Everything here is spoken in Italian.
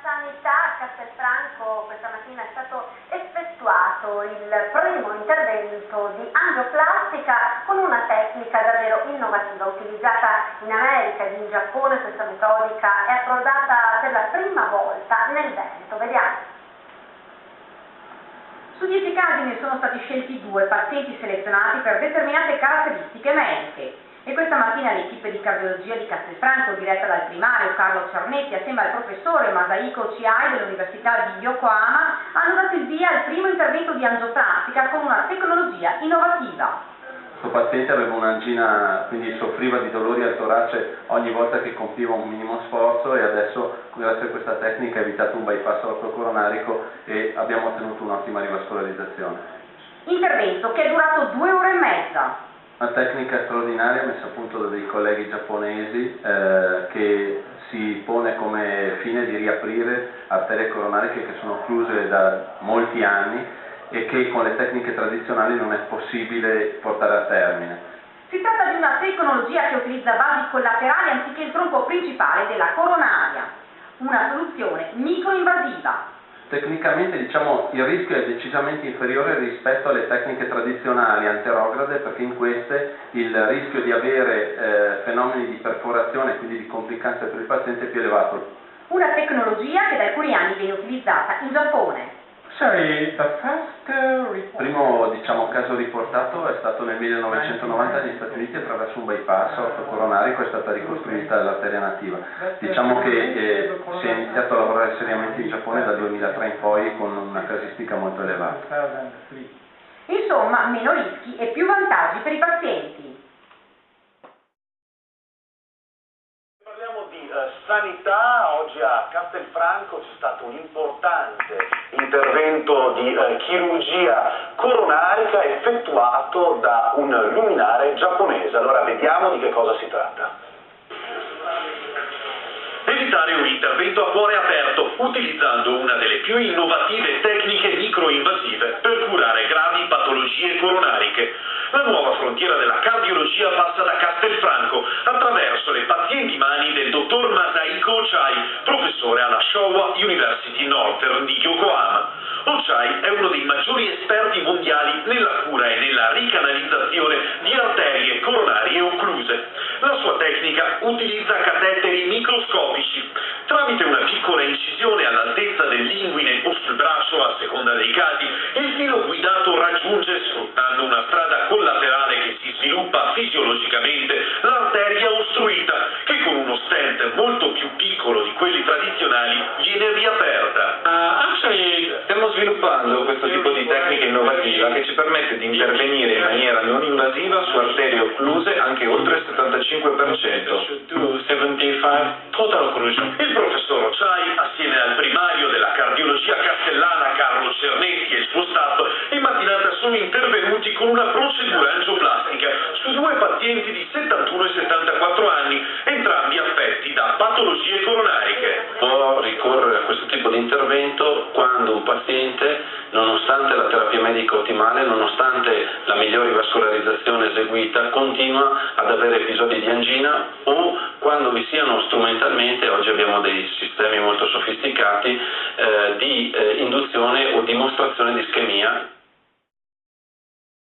Sanità a Castelfranco questa mattina è stato effettuato il primo intervento di angioplastica con una tecnica davvero innovativa, utilizzata in America ed in Giappone. Questa metodica è approdata per la prima volta nel Veneto. Vediamo. Su 10 casi ne sono stati scelti 2 pazienti selezionati per determinate caratteristiche mediche. E questa mattina l'equipe di cardiologia di Castelfranco, diretta dal primario Carlo Cernetti, assieme al professore Masahiko Chiai dell'Università di Yokohama, hanno dato il via al primo intervento di angioplastica con una tecnologia innovativa. Questo paziente aveva un'angina, quindi soffriva di dolori al torace ogni volta che compiva un minimo sforzo, e adesso grazie a questa tecnica ha evitato un bypass aortocoronarico e abbiamo ottenuto un'ottima rivascolarizzazione. Intervento che è durato 2 ore e mezza. Una tecnica straordinaria messa a punto da dei colleghi giapponesi che si pone come fine di riaprire arterie coronariche che sono chiuse da molti anni e che con le tecniche tradizionali non è possibile portare a termine. Si tratta di una tecnologia che utilizza vasi collaterali anziché il tronco principale della coronaria, una soluzione microinvasiva. Tecnicamente il rischio è decisamente inferiore rispetto alle tecniche tradizionali anterograde, perché in queste il rischio di avere fenomeni di perforazione e quindi di complicanze per il paziente è più elevato. Una tecnologia che da alcuni anni viene utilizzata in Giappone. Il primo caso riportato è stato nel 1990 negli Stati Uniti attraverso un bypass aortocoronarico, è stata ricostruita l'arteria nativa. Diciamo che si è iniziato a lavorare seriamente in Giappone dal 2003 in poi con una casistica molto elevata. Insomma, meno rischi e più vantaggi per i pazienti. Parliamo di sanità. Oggi a Castelfranco c'è stato un importante intervento di chirurgia coronarica effettuato da un luminare giapponese. Allora vediamo di che cosa si tratta. Evitare un intervento a cuore aperto utilizzando una delle più innovative tecniche microinvasive per curare gravi patologie coronariche. La nuova frontiera della cardiologia passa da Castelfranco attraverso le pazienti mani del dottor Masahiko Chiai, professore alla Showa University Northern di Yokohama. Chiai è uno dei maggiori esperti mondiali nella cura e nella ricanalizzazione di arterie coronarie occluse. La sua tecnica utilizza cateteri microscopici. Tramite una piccola incisione all'altezza dell'inguine o sul braccio, a seconda dei casi, il filo guidato raggiunge, sfruttando una strada collaterale che si sviluppa fisiologicamente, l'arteria ostruita, che con uno stent molto più piccolo di quelli tradizionali viene riaperta. Stiamo sviluppando questo tipo di tecnica innovativa che ci permette di intervenire in maniera non invasiva su arterie occluse anche oltre il 75%. 75 total occlusion. Il professor Chiai, assieme al primario della cardiologia castellana Carlo Cernetti e il suo staff, in mattinata sono intervenuti con una procedura angioplastica su 2 pazienti di 71 e 74 anni, entrambi affetti da patologie coronariche. Può ricorrere a questo tipo di intervento quando un paziente, nonostante la terapia medica ottimale, nonostante la migliore vascolarizzazione eseguita, continua ad avere episodi di angina, o quando vi siano strumentalmente, oggi abbiamo dei sistemi molto sofisticati, di induzione o dimostrazione di ischemia.